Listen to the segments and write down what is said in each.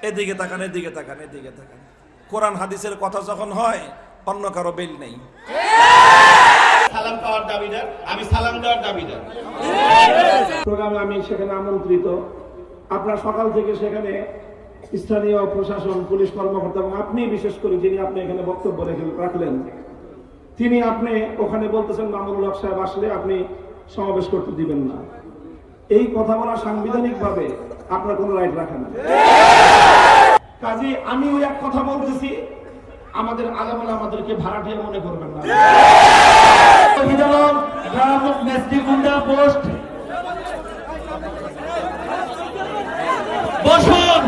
এদিকে তাকান, এদিকে তাকান, এদিকে তাকান। কোরআন হাদিসের কথা যখন হয় অন্য কারো বেল নেই। সালাম পাওয়ার দাবিদার, আমি সালাম দেওয়ার দাবিদার। প্রোগ্রামে আমি সেখানে আমন্ত্রিত। আপনার সকাল থেকে সেখানে স্থানীয় প্রশাসন, পুলিশ কর্মকর্তা এবং আপনি বিশেষ করে যিনি আপনি এখানে বক্তব্য রাখলেন, তিনি আপনি ওখানে বলতেছেন মামুনুল হক সাহেব আসলে আপনি সমাবেশ করতে দিবেন না। এই কথা বলা সাংবিধানিক ভাবে আপনার কোনো রাইট রাখেন না। কাজে আমি ওই এক কথা বলতেছি, আমাদের আলেমরা আমাদেরকে ভাড়াটিয়া মনে করবেন না। পোস্ট বসুন,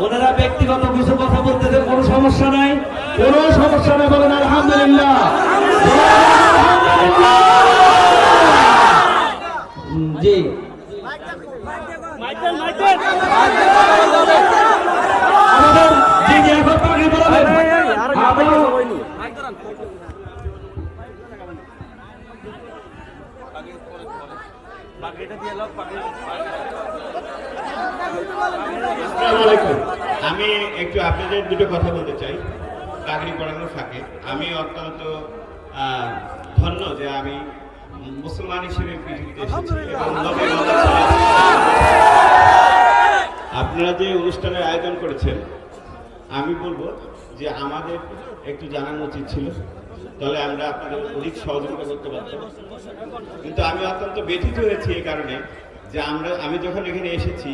ওনারা ব্যক্তিগত কিছু কথা বলতেছে, কোনো সমস্যা নাই, কোনো সমস্যা নেই, বলেন আলহামদুলিল্লাহ। জি আমি একটু আপনাদের দুটো কথা বলতে চাই পাগড়ি পরানোর ফাঁকে। আমি অত্যন্ত ধন্য যে আমি মুসলমান হিসেবে পৃথিবীতে এসেছি এবং আপনারা যে অনুষ্ঠানের আয়োজন করেছেন, আমি বলবো যে আমাদের একটু জানানো উচিত ছিল, তাহলে আমরা আপনাদের অধিক সহযোগিতা করতে পারতাম। কিন্তু আমি অত্যন্ত ব্যথিত হয়েছি এই কারণে যে আমি যখন এখানে এসেছি,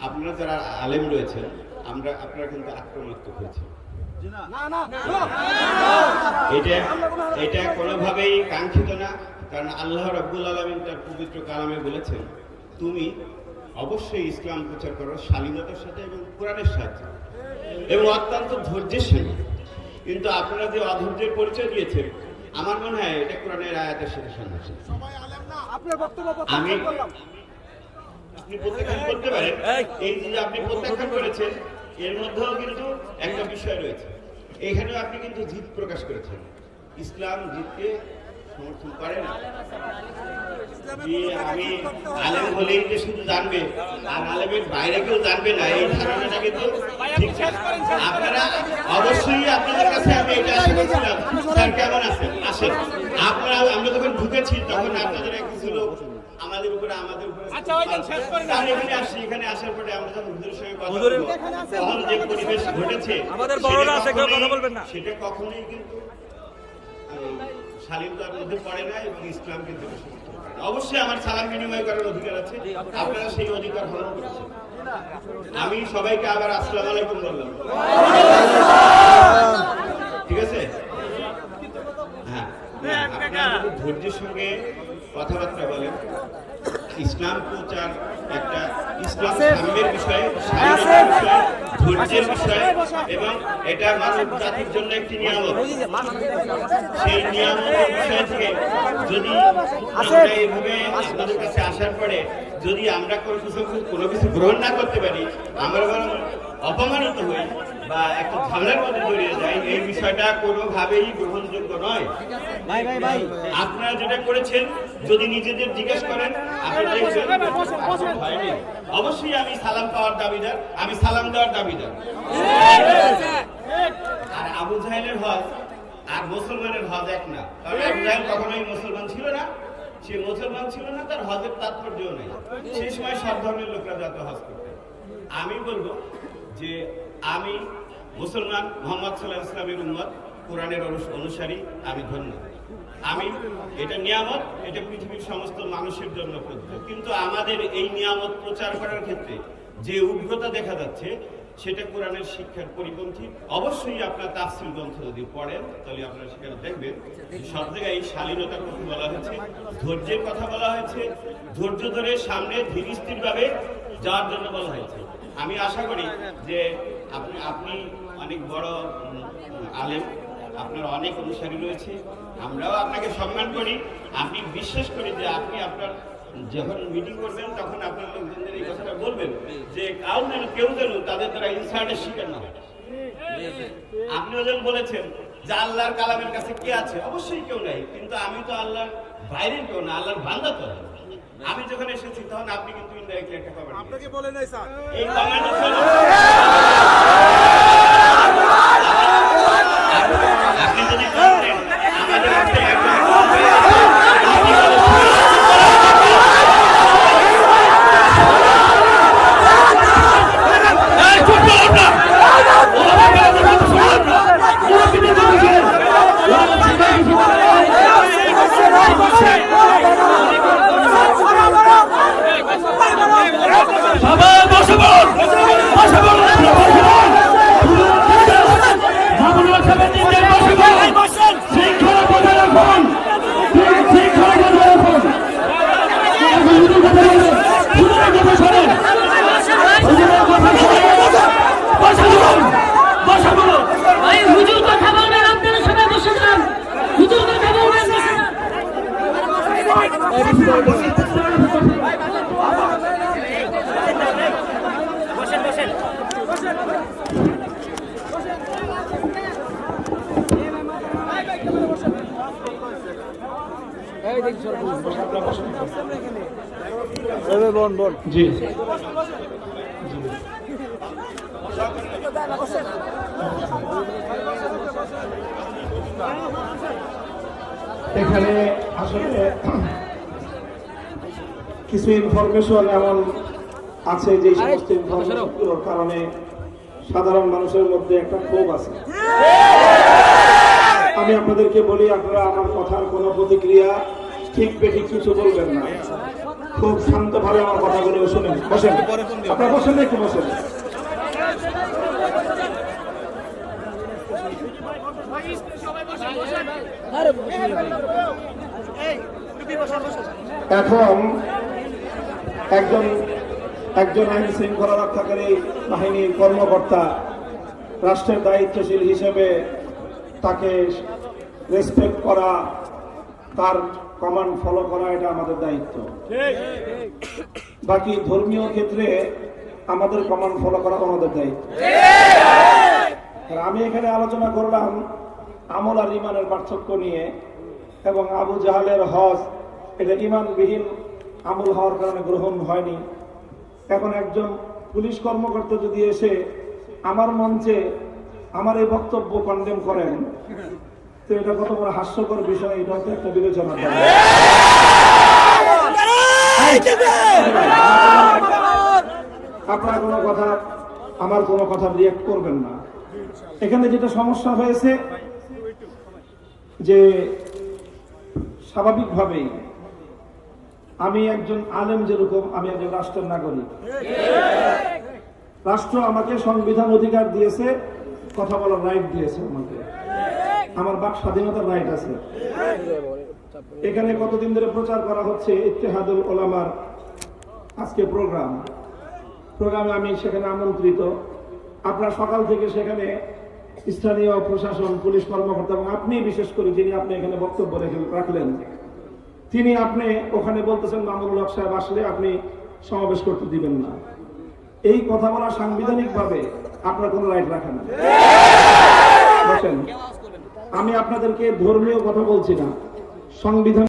আপনারা যারা আলেম রয়েছেন, আপনারা কিন্তু আক্রমণাত্মক হয়েছে। এটা কোনোভাবেই কাঙ্ক্ষিত না, কারণ আল্লাহ রাব্বুল আলামিন তার পবিত্র কালামে বলেছেন, তুমি অবশ্যই ইসলাম প্রচার করো শালীনতার সাথে এবং কোরআনের সাথে এবং অত্যন্ত ধৈর্যের সঙ্গে। কিন্তু আপনারা যে অধৈর্যের পরিচয় দিয়েছেন, আমার মনে হয় এটা কোরআনের আয়াতের সাথে সংঘর্ষ। আপনি প্রত্যাখ্যান করতে পারেন, এই যে আপনি প্রত্যাখ্যান করেছেন এর মধ্যেও কিন্তু একটা বিষয় রয়েছে। এখানেও আপনি কিন্তু জিদ প্রকাশ করেছেন, ইসলাম জিদকে সমর্থন করে না। আমি আলেম হলেই যে শুধু জানবে আর আলেমের বাইরে কেউ জানবে না, এই ধারণাটা কিন্তু ঠিক না। আপনারা অবশ্যই আপনাদের কাছে আমি এটা আশা করছিলাম, স্যার কেমন আছেন, আসেন। আমরা যখন ঢুকেছি তখন আপনাদের কিছু লোক আমাদের উপরে এখানে আসছি। এখানে আসার পরে আমরা যখন হুজুরের সঙ্গে কথা বলবো, তখন যে পরিবেশ ঘটেছে সেটা কখনোই কিন্তু শালীনতার মধ্যে পড়ে না এবং ইসলাম কিন্তু অবশ্যই আমার সালাম বিনিময় করার অধিকার আছে, আপনারা সেই অধিকার হরণ করেছেন। আমি সবাইকে আবার আসসালামু আলাইকুম বললাম, ঠিক আছে? হ্যাঁ, আপনারা ধৈর্যের সঙ্গে কথাবার্তা বলেন। ইসলাম প্রচার একটা ইসলাম সাম্যের বিষয়ে, স্বাধীনতার বিষয়ে, ধৈর্যের বিষয়ে এবং এটা মানব জাতির জন্য একটি নিয়ামত। সেই নিয়ামতের বিষয় থেকে যদি আমরা এইভাবে আপনাদের কাছে আসার পরে যদি আমরা কোনো কিছু গ্রহণ না করতে পারি, আমরা বরং অপমানিত হই বা একটা ঝামেলার মধ্যে জড়িয়ে যাই, এই বিষয়টা কোনোভাবেই গ্রহণযোগ্য নয়। আপনারা যেটা করেছেন যদি নিজেদের জিজ্ঞেস করেন, অবশ্যই আমি সালাম পাওয়ার দাবিদার, আমি সালাম দেওয়ার দাবিদার। আর আবু জাহেলের হজ আর মুসলমানের হজ এক না, কারণ আবু জাহেল কখনোই মুসলমান ছিল না, সে মুসলমান ছিল না, তার হজের তাৎপর্যও নেই। সেই সময় সব ধর্মের লোকরা যত হজ করতেন। আমি বলবো যে আমি মুসলমান, মুহাম্মদ সাল্লাল্লাহু আলাইহি ওয়াসাল্লামের উম্মত, কোরআনের অনুসারী, আমি ধন্য। আমি এটা নিয়ামত, এটা পৃথিবীর সমস্ত মানুষের জন্য প্রযোজ্য। কিন্তু আমাদের এই নিয়ামত প্রচার করার ক্ষেত্রে যে উগ্রতা দেখা যাচ্ছে সেটা কোরআনের শিক্ষার পরিপন্থী। অবশ্যই আপনার তাফসীর গ্রন্থ যদি পড়েন তাহলে আপনারা সেখানে দেখবেন সব জায়গায় শালীনতার কথা বলা হয়েছে, ধৈর্যের কথা বলা হয়েছে, ধৈর্য ধরে সামনে ধীর স্থির ভাবে যাওয়ার জন্য বলা হয়েছে। আমি আশা করি যে আপনি অনেক বড় আলেম, আপনার অনেক অনুসারী রয়েছে, আমরাও আপনাকে সম্মান করি। আপনি বিশ্বাস করি যে আপনি আপনার যখন মিটিং করবেন তখন আপনার লোকজনদের এই কথাটা বলবেন যে কেউ যেন তাদের দ্বারা ইনসাল্টের শিকার না হয়। আপনিও যেন বলেছেন যে আল্লাহর কালামের কাছে কে আছে? অবশ্যই কেউ নাই, কিন্তু আমি তো আল্লাহর বাইরের কেউ না, আল্লাহর বান্দা তো। আমি যখন এসেছি তখন আপনি কিন্তু ইনডাইরেক্টলি একটা কমেন্ট আপনাকে বলে নাই স্যার, এই কমেন্ট আপনি যদি আমাদের কাছে জি এখানে আসলে কিছু ইনফরমেশন এমন আছে যে সমস্ত ইনফরমেশনগুলোর কারণে সাধারণ মানুষের মধ্যে একটা ক্ষোভ আছে। আমি আপনাদেরকে বলি, আপনারা আমার কথার কোনো প্রতিক্রিয়া ঠিক বেঠিক কিছু বলবেন না, খুব শান্তভাবে আমার কথাগুলো শুনেন। বসেন, আপনারা বসেন, একটু বসেন। এখন একজন আইন শৃঙ্খলা রক্ষাকারী বাহিনীর কর্মকর্তা রাষ্ট্রের দায়িত্বশীল হিসেবে তাকে রেসপেক্ট করা, তার কমান্ড ফলো করা, এটা আমাদের দায়িত্ব। বাকি ধর্মীয় ক্ষেত্রে আমাদের কমান্ড ফলো করা আমাদের দায়িত্ব। আমি এখানে আলোচনা করলাম আমল আর ইমানের পার্থক্য নিয়ে, এবং আবু জাহালের হজ এটা ইমানবিহীন আমল হওয়ার কারণে গ্রহণ হয়নি। এখন একজন পুলিশ কর্মকর্তা যদি এসে আমার মঞ্চে আমার এই বক্তব্য কন্ডেম করেন, তো এটা কত বড় হাস্যকর বিষয়, এটা তো একটা বিবেচনা করেন। আপনার কোনো কথা, আমার কোনো কথা রিয়েক্ট করবেন না। এখানে যেটা সমস্যা হয়েছে যে স্বাভাবিকভাবেই আমি একজন আলেম, যেরকম আমি একজন রাষ্ট্রের নাগরিক, রাষ্ট্র আমাকে সংবিধান অধিকার দিয়েছে, কথা বলার রাইট দিয়েছে, আমাকে আমার বাক স্বাধীনতার রাইট আছে। এখানে কতদিন ধরে প্রচার করা হচ্ছে ইত্তেহাদুল উলামার আজকে প্রোগ্রামে আমি সেখানে আমন্ত্রিত। আপনার সকাল থেকে সেখানে স্থানীয় প্রশাসন, পুলিশ কর্মকর্তা এবং আপনি বিশেষ করে যিনি আপনি এখানে বক্তব্য রাখলেন, তিনি আপনি ওখানে বলতেছেন মামুনুল হক সাহেব আসলে আপনি সমাবেশ করতে দিবেন না। এই কথা বলা সাংবিধানিক ভাবে আপনার কোনো রাইট রাখেন না। বসেন, আমি আপনাদেরকে ধর্মীয় কথা বলছি না, সংবিধান